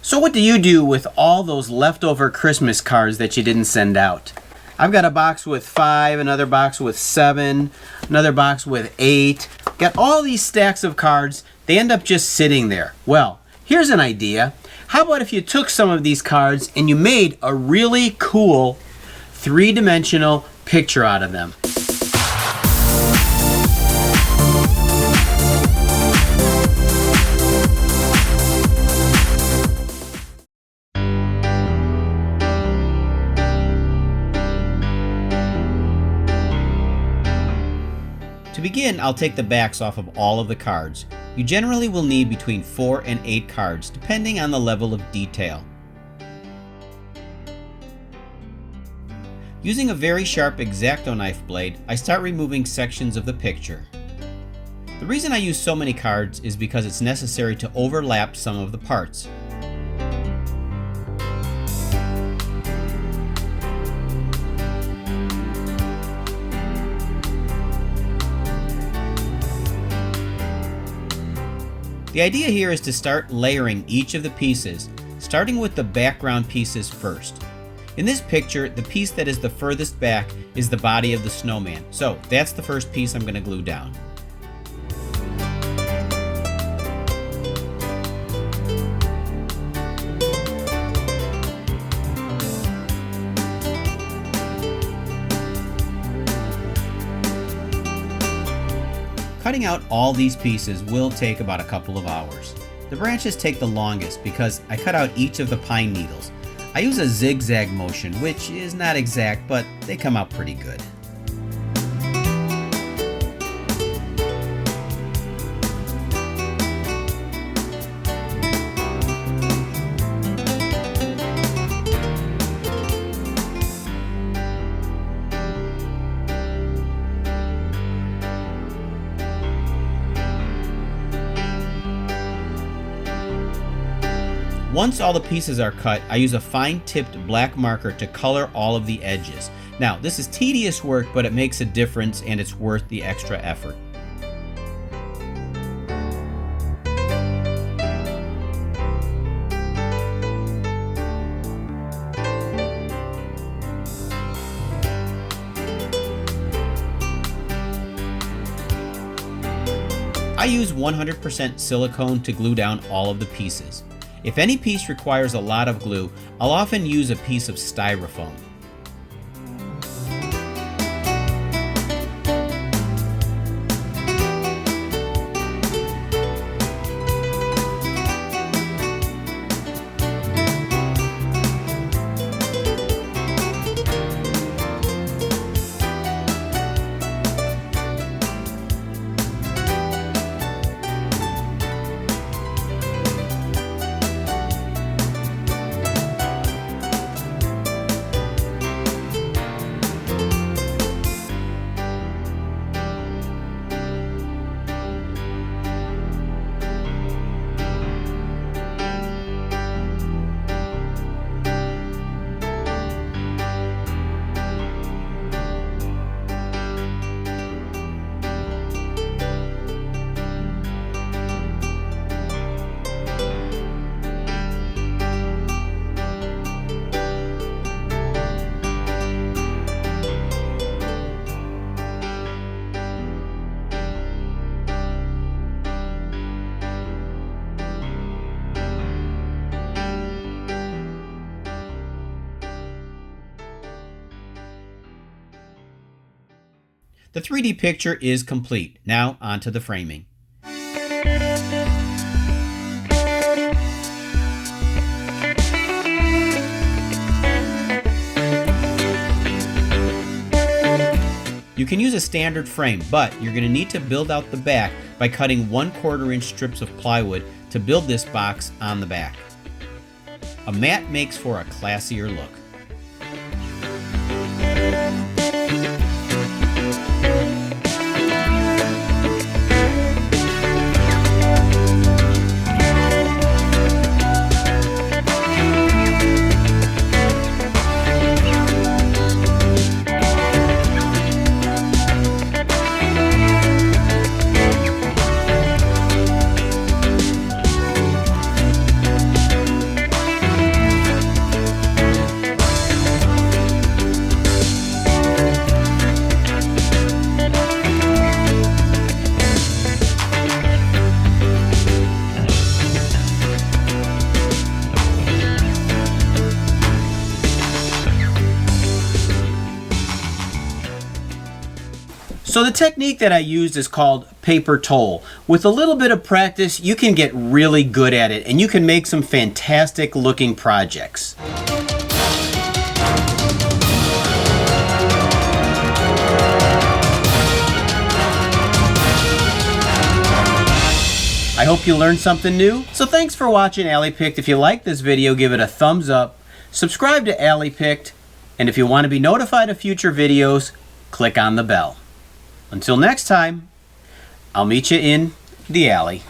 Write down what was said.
So what do you do with all those leftover Christmas cards that you didn't send out? I've got a box with 5, another box with 7, another box with 8. Got all these stacks of cards. They end up just sitting there. Well, here's an idea. How about if you took some of these cards and you made a really cool 3-dimensional picture out of them? To begin, I'll take the backs off of all of the cards. You generally will need between 4 and 8 cards, depending on the level of detail. Using a very sharp X-Acto knife blade, I start removing sections of the picture. The reason I use so many cards is because it's necessary to overlap some of the parts. The idea here is to start layering each of the pieces, starting with the background pieces first. In this picture, the piece that is the furthest back is the body of the snowman. So that's the first piece I'm going to glue down. Cutting out all these pieces will take about a couple of hours. The branches take the longest because I cut out each of the pine needles. I use a zigzag motion, which is not exact, but they come out pretty good. Once all the pieces are cut, I use a fine-tipped black marker to color all of the edges. Now, this is tedious work, but it makes a difference and it's worth the extra effort. I use 100% silicone to glue down all of the pieces. If any piece requires a lot of glue, I'll often use a piece of styrofoam. The 3D picture is complete. Now onto the framing. You can use a standard frame, but you're going to need to build out the back by cutting 1/4 inch strips of plywood to build this box on the back. A mat makes for a classier look. So the technique that I used is called paper towel. With a little bit of practice, you can get really good at it and you can make some fantastic looking projects. I hope you learned something new. So thanks for watching Alley Picked. If you like this video, give it a thumbs up. Subscribe to Alley Picked. And if you want to be notified of future videos, click on the bell. Until next time, I'll meet you in the alley.